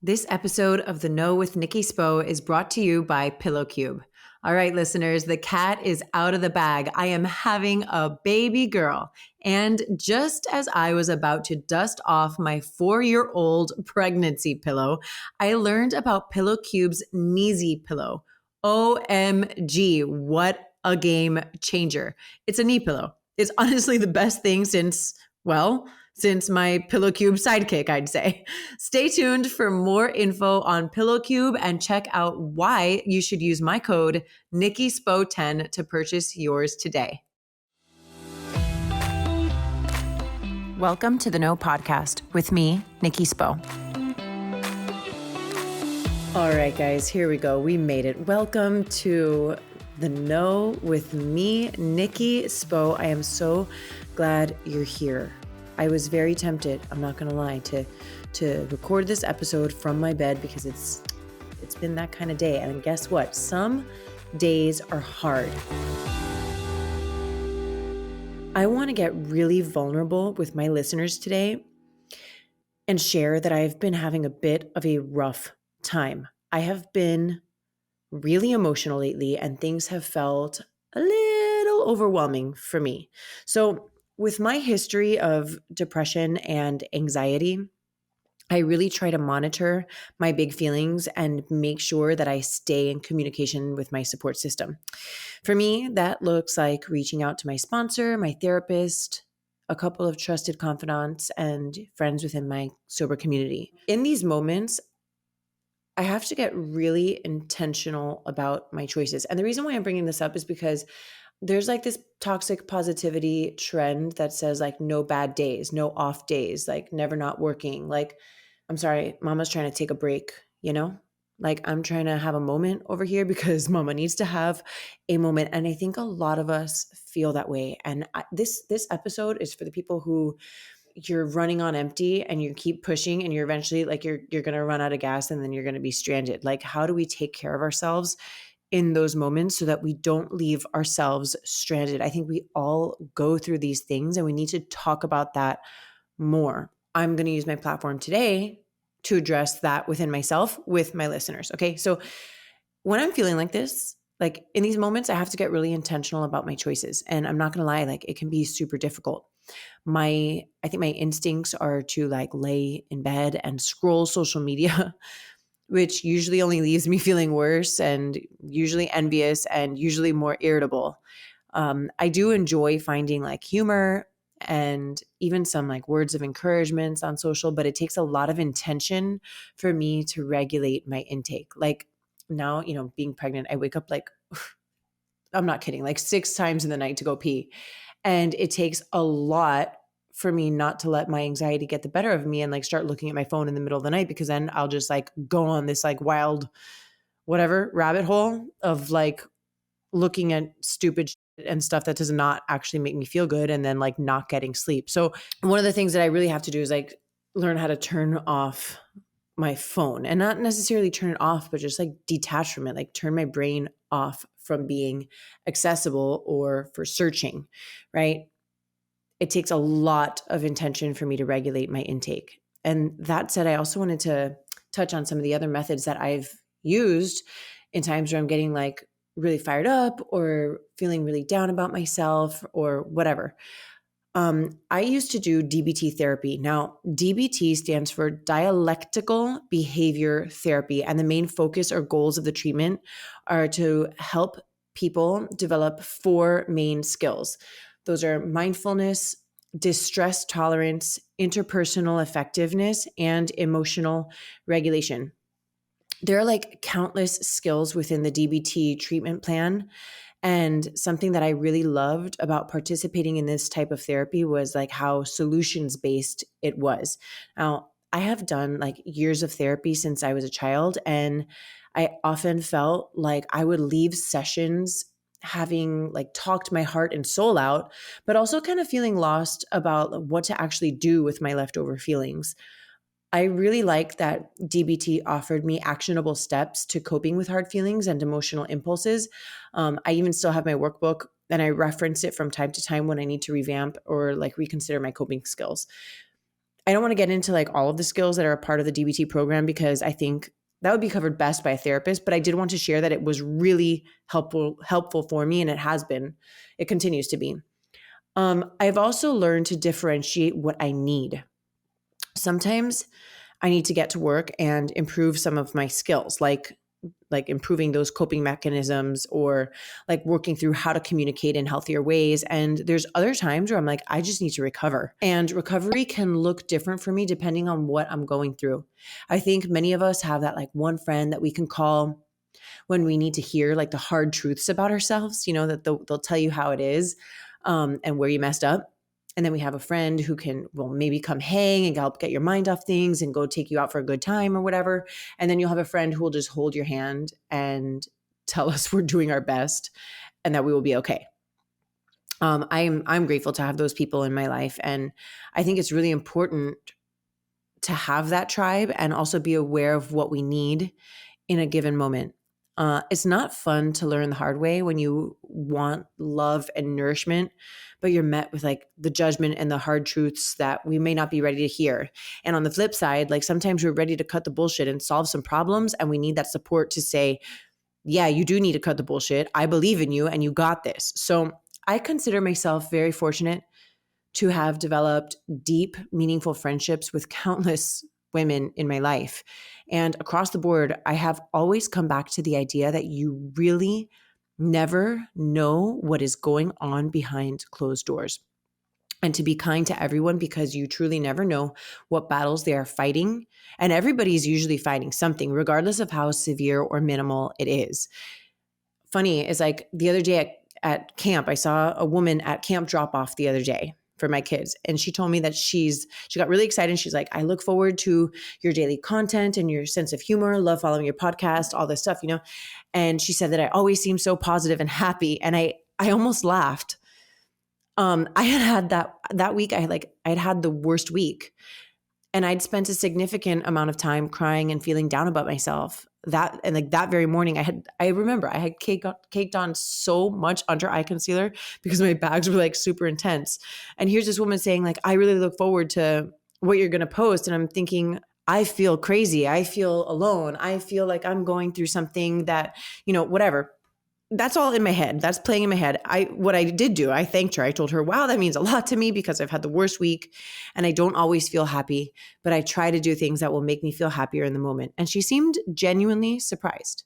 This episode of The Know with Nikki Spo is brought to you by Pillow Cube. All right, listeners, the cat is out of the bag. I am having a baby girl. And just as I was about to dust off my 4-year-old pregnancy pillow, I learned about Pillow Cube's Kneesy pillow. OMG, what a game changer. It's a knee pillow. It's honestly the best thing since my Pillow Cube sidekick, I'd say. Stay tuned for more info on Pillow Cube and check out why you should use my code NikkiSpo10 to purchase yours today. Welcome to the Know Podcast with me, Nikki Spo. All right, guys, here we go. We made it. Welcome to the Know with me, Nikki Spo. I am so glad you're here. I was very tempted, I'm not going to lie, to record this episode from my bed because it's been that kind of day. And guess what? Some days are hard. I want to get really vulnerable with my listeners today and share that I've been having a bit of a rough time. I have been really emotional lately and things have felt a little overwhelming for me. So with my history of depression and anxiety, I really try to monitor my big feelings and make sure that I stay in communication with my support system. For me, that looks like reaching out to my sponsor, my therapist, a couple of trusted confidants, and friends within my sober community. In these moments, I have to get really intentional about my choices. And the reason why I'm bringing this up is because there's like this toxic positivity trend that says like no bad days, no off days, like never not working. Like, I'm sorry, mama's trying to take a break, Like I'm trying to have a moment over here because mama needs to have a moment. And I think a lot of us feel that way. And this episode is for the people who you're running on empty and you keep pushing and you're eventually like you're going to run out of gas and then you're going to be stranded. Like, how do we take care of ourselves in those moments so that we don't leave ourselves stranded? I think we all go through these things and we need to talk about that more. I'm going to use my platform today to address that within myself with my listeners. Okay. So when I'm feeling like this, like in these moments, I have to get really intentional about my choices. And I'm not going to lie, like it can be super difficult. I think my instincts are to like lay in bed and scroll social media, which usually only leaves me feeling worse and usually envious and usually more irritable. I do enjoy finding like humor and even some like words of encouragement on social, but it takes a lot of intention for me to regulate my intake. Like now, being pregnant, I wake up like, I'm not kidding, like 6 times in the night to go pee. And it takes a lot for me not to let my anxiety get the better of me and like start looking at my phone in the middle of the night, because then I'll just like go on this like wild, whatever rabbit hole of like looking at stupid shit and stuff that does not actually make me feel good and then like not getting sleep. So one of the things that I really have to do is like learn how to turn off my phone, and not necessarily turn it off, but just like detach from it, like turn my brain off from being accessible or for searching, right? It takes a lot of intention for me to regulate my intake. And that said, I also wanted to touch on some of the other methods that I've used in times where I'm getting like really fired up or feeling really down about myself or whatever. I used to do DBT therapy. Now, DBT stands for dialectical behavior therapy, and the main focus or goals of the treatment are to help people develop 4 main skills. Those are mindfulness, distress tolerance, interpersonal effectiveness, and emotional regulation. There are like countless skills within the DBT treatment plan. And something that I really loved about participating in this type of therapy was like how solutions based it was. Now, I have done like years of therapy since I was a child, and I often felt like I would leave sessions having like talked my heart and soul out, but also kind of feeling lost about what to actually do with my leftover feelings. I really like that DBT offered me actionable steps to coping with hard feelings and emotional impulses. I even still have my workbook and I reference it from time to time when I need to revamp or like reconsider my coping skills. I don't want to get into like all of the skills that are a part of the DBT program because I think that would be covered best by a therapist, but I did want to share that it was really helpful for me, and it has been. It continues to be. I've also learned to differentiate what I need. Sometimes I need to get to work and improve some of my skills, like improving those coping mechanisms or like working through how to communicate in healthier ways. And there's other times where I'm like, I just need to recover. And recovery can look different for me depending on what I'm going through. I think many of us have that like one friend that we can call when we need to hear like the hard truths about ourselves, that they'll tell you how it is, and where you messed up. And then we have a friend who will maybe come hang and help get your mind off things and go take you out for a good time or whatever. And then you'll have a friend who will just hold your hand and tell us we're doing our best and that we will be okay. I'm grateful to have those people in my life. And I think it's really important to have that tribe and also be aware of what we need in a given moment. It's not fun to learn the hard way when you want love and nourishment, but you're met with like the judgment and the hard truths that we may not be ready to hear. And on the flip side, like sometimes we're ready to cut the bullshit and solve some problems, and we need that support to say, yeah, you do need to cut the bullshit. I believe in you and you got this. So I consider myself very fortunate to have developed deep, meaningful friendships with countless women in my life. And across the board, I have always come back to the idea that you really never know what is going on behind closed doors. And to be kind to everyone because you truly never know what battles they are fighting. And everybody is usually fighting something, regardless of how severe or minimal it is. Funny is like the other day at camp, I saw a woman at camp drop off the other day for my kids. And she told me that she got really excited. She's like, I look forward to your daily content and your sense of humor, love following your podcast, all this stuff, And she said that I always seem so positive and happy. And I almost laughed. I had that week, I'd had the worst week, and I'd spent a significant amount of time crying and feeling down about myself. That very morning, I remember I had caked on so much under eye concealer because my bags were like super intense. And here's this woman saying like, I really look forward to what you're going to post. And I'm thinking, I feel crazy. I feel alone. I feel like I'm going through something that, whatever. That's all in my head. That's playing in my head. What I did do, I thanked her. I told her, wow, that means a lot to me because I've had the worst week and I don't always feel happy, but I try to do things that will make me feel happier in the moment. And she seemed genuinely surprised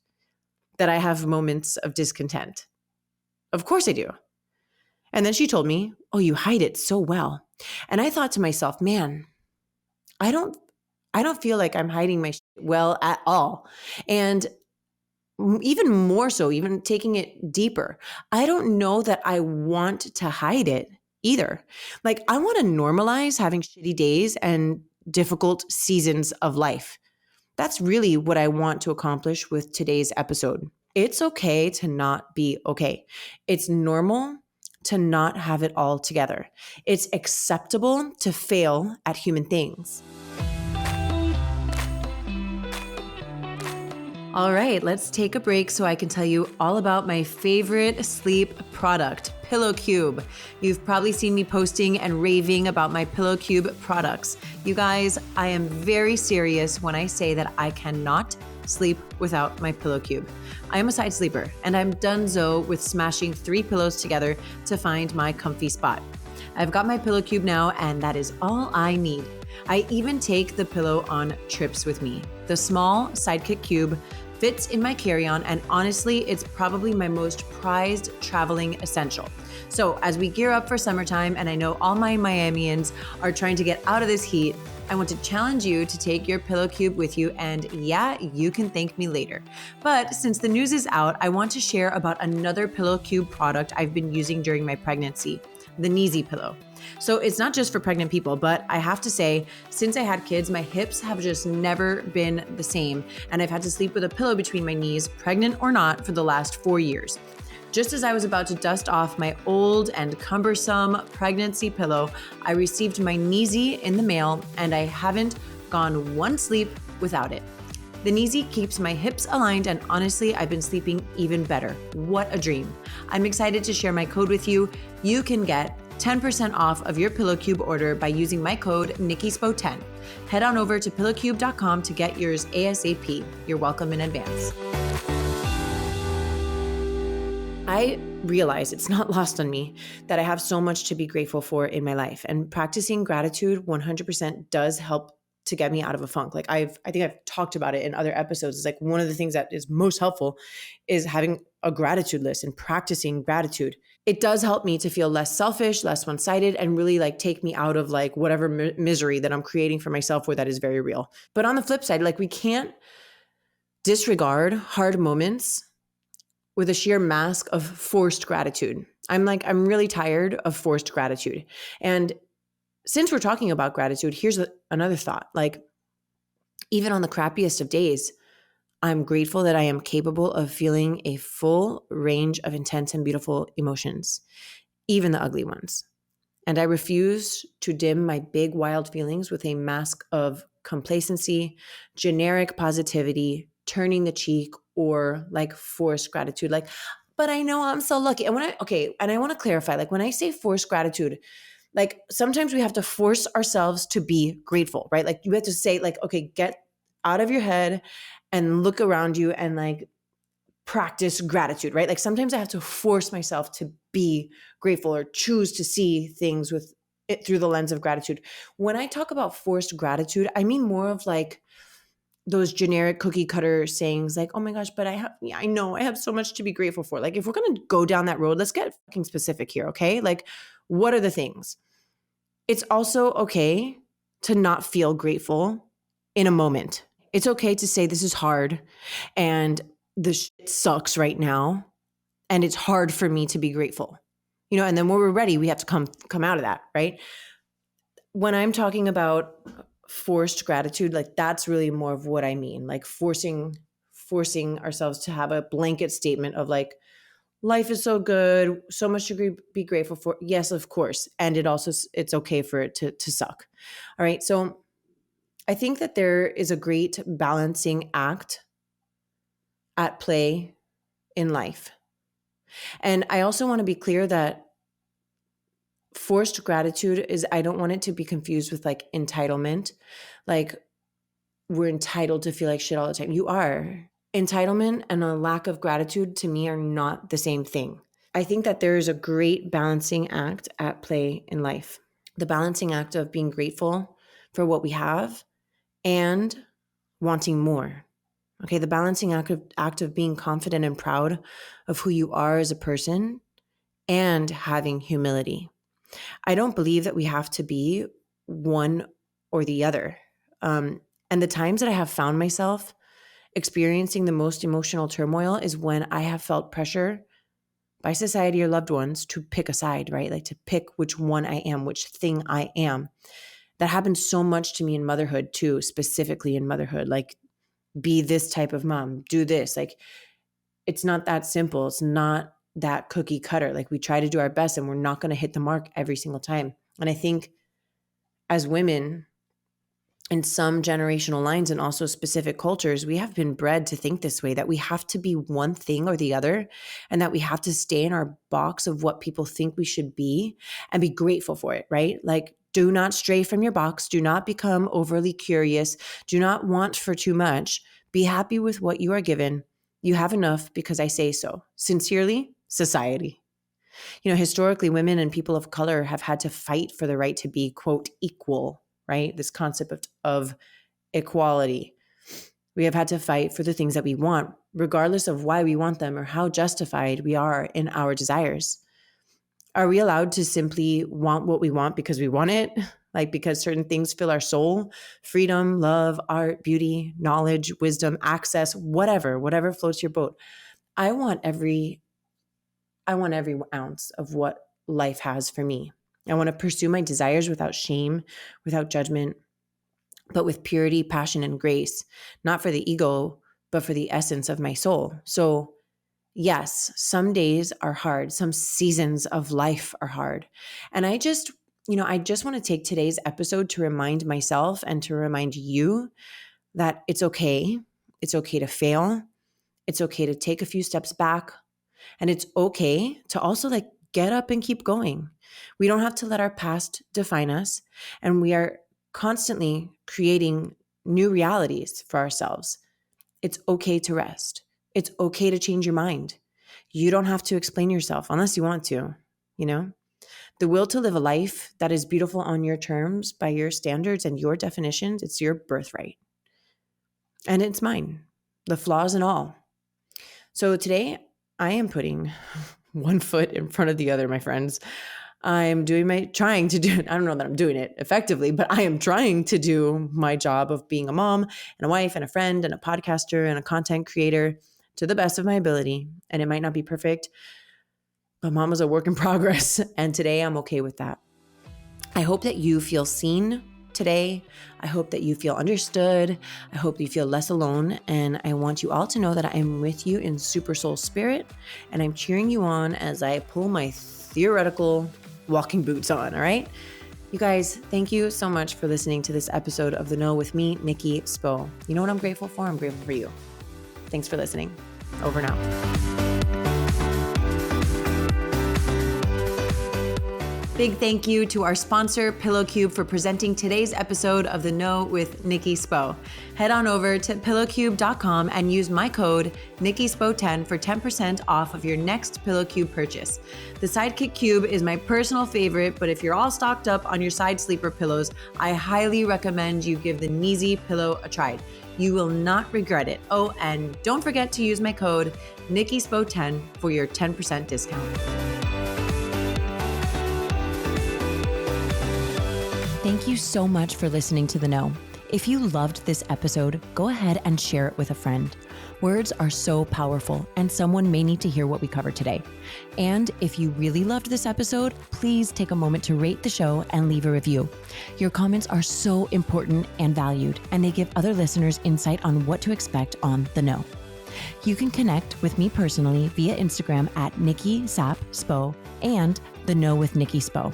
that I have moments of discontent. Of course I do. And then she told me, oh, you hide it so well. And I thought to myself, man, I don't feel like I'm hiding my shit well at all. And even more so, even taking it deeper, I don't know that I want to hide it either. Like, I want to normalize having shitty days and difficult seasons of life. That's really what I want to accomplish with today's episode. It's okay to not be okay. It's normal to not have it all together. It's acceptable to fail at human things. All right, let's take a break so I can tell you all about my favorite sleep product, Pillow Cube. You've probably seen me posting and raving about my Pillow Cube products. You guys, I am very serious when I say that I cannot sleep without my Pillow Cube. I am a side sleeper, and I'm donezo with smashing 3 pillows together to find my comfy spot. I've got my Pillow Cube now, and that is all I need. I even take the pillow on trips with me. The small Sidekick Cube fits in my carry-on, and honestly, it's probably my most prized traveling essential. So as we gear up for summertime, and I know all my Miamians are trying to get out of this heat, I want to challenge you to take your Pillow Cube with you, and yeah, you can thank me later. But since the news is out, I want to share about another Pillow Cube product I've been using during my pregnancy, the Nikki pillow. So it's not just for pregnant people, but I have to say, since I had kids, my hips have just never been the same. And I've had to sleep with a pillow between my knees, pregnant or not, for the last 4 years. Just as I was about to dust off my old and cumbersome pregnancy pillow, I received my Nikki in the mail, and I haven't gone one sleep without it. The Nikki keeps my hips aligned, and honestly, I've been sleeping even better. What a dream. I'm excited to share my code with you. You can get 10% off of your Pillow Cube order by using my code NikkiSpo10. Head on over to pillowcube.com to get yours ASAP. You're welcome in advance. I realize it's not lost on me that I have so much to be grateful for in my life, and practicing gratitude 100% does help to get me out of a funk. Like I think I've talked about it in other episodes. It's like one of the things that is most helpful is having a gratitude list and practicing gratitude. It does help me to feel less selfish, less one-sided, and really like take me out of like whatever misery that I'm creating for myself, where that is very real. But on the flip side, like we can't disregard hard moments with a sheer mask of forced gratitude. I'm really tired of forced gratitude. And since we're talking about gratitude, here's another thought. Like, even on the crappiest of days, I'm grateful that I am capable of feeling a full range of intense and beautiful emotions, even the ugly ones. And I refuse to dim my big, wild feelings with a mask of complacency, generic positivity, turning the cheek, or like forced gratitude. Like, but I know I'm so lucky. And I want to clarify, like when I say forced gratitude, like sometimes we have to force ourselves to be grateful, right? Like you have to say like, okay, get out of your head and look around you and like practice gratitude, right? Like sometimes I have to force myself to be grateful or choose to see things with it through the lens of gratitude. When I talk about forced gratitude, I mean more of like those generic cookie cutter sayings like, oh my gosh, but I know I have so much to be grateful for. Like if we're going to go down that road, let's get fucking specific here. Okay. Like what are the things? It's also okay to not feel grateful in a moment. It's okay to say this is hard and this shit sucks right now and it's hard for me to be grateful. And then when we're ready, we have to come out of that, right? When I'm talking about forced gratitude, like that's really more of what I mean, like forcing ourselves to have a blanket statement of like, life is so good, so much to be grateful for. Yes, of course. And it's okay for it to suck. All right. So I think that there is a great balancing act at play in life. And I also want to be clear that forced gratitude I don't want it to be confused with like entitlement. Like we're entitled to feel like shit all the time. You are. Entitlement and a lack of gratitude to me are not the same thing. I think that there is a great balancing act at play in life. The balancing act of being grateful for what we have and wanting more. Okay, the balancing act of being confident and proud of who you are as a person and having humility. I don't believe that we have to be one or the other. And the times that I have found myself experiencing the most emotional turmoil is when I have felt pressure by society or loved ones to pick a side, right? Like to pick which one I am, which thing I am. That happened so much to me in motherhood too, specifically in motherhood, like be this type of mom, do this. Like it's not that simple. It's not that cookie cutter. Like we try to do our best and we're not going to hit the mark every single time. And I think as women, in some generational lines and also specific cultures, we have been bred to think this way, that we have to be one thing or the other, and that we have to stay in our box of what people think we should be and be grateful for it, right? Like, do not stray from your box. Do not become overly curious. Do not want for too much. Be happy with what you are given. You have enough because I say so. Sincerely, society. Historically, women and people of color have had to fight for the right to be, quote, equal, right? This concept of equality. We have had to fight for the things that we want, regardless of why we want them or how justified we are in our desires. Are we allowed to simply want what we want because we want it? Like because certain things fill our soul? Freedom, love, art, beauty, knowledge, wisdom, access, whatever floats your boat. I want every ounce of what life has for me. I want to pursue my desires without shame, without judgment, but with purity, passion, and grace, not for the ego, but for the essence of my soul. So yes, some days are hard. Some seasons of life are hard. And I just want to take today's episode to remind myself and to remind you that it's okay. It's okay to fail. It's okay to take a few steps back. And it's okay to also like get up and keep going. We don't have to let our past define us, and we are constantly creating new realities for ourselves. It's okay to rest. It's okay to change your mind. You don't have to explain yourself unless you want to, you know? The will to live a life that is beautiful on your terms, by your standards and your definitions, it's your birthright. And it's mine, the flaws and all. So today I am putting one foot in front of the other, my friends. I don't know that I'm doing it effectively, but I am trying to do my job of being a mom and a wife and a friend and a podcaster and a content creator to the best of my ability. And it might not be perfect, but mom is a work in progress. And today I'm okay with that. I hope that you feel seen today. I hope that you feel understood. I hope you feel less alone. And I want you all to know that I am with you in super soul spirit. And I'm cheering you on as I pull my theoretical walking boots on. All right. You guys, thank you so much for listening to this episode of The Know with me, Nikki Spo. You know what I'm grateful for? I'm grateful for you. Thanks for listening. Over now. Big thank you to our sponsor, PillowCube, for presenting today's episode of The Know with Nikki Spo. Head on over to pillowcube.com and use my code NikkiSpo10 for 10% off of your next PillowCube purchase. The Sidekick Cube is my personal favorite, but if you're all stocked up on your side sleeper pillows, I highly recommend you give the Neezy pillow a try. You will not regret it. Oh, and don't forget to use my code NikkiSpo10 for your 10% discount. Thank you so much for listening to The Know. If you loved this episode, go ahead and share it with a friend. Words are so powerful, and someone may need to hear what we covered today. And if you really loved this episode, please take a moment to rate the show and leave a review. Your comments are so important and valued, and they give other listeners insight on what to expect on The Know. You can connect with me personally via Instagram at Nikki Sap Spo and The Know with Nikki Spo.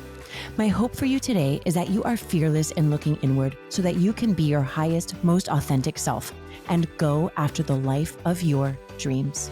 My hope for you today is that you are fearless in looking inward so that you can be your highest, most authentic self and go after the life of your dreams.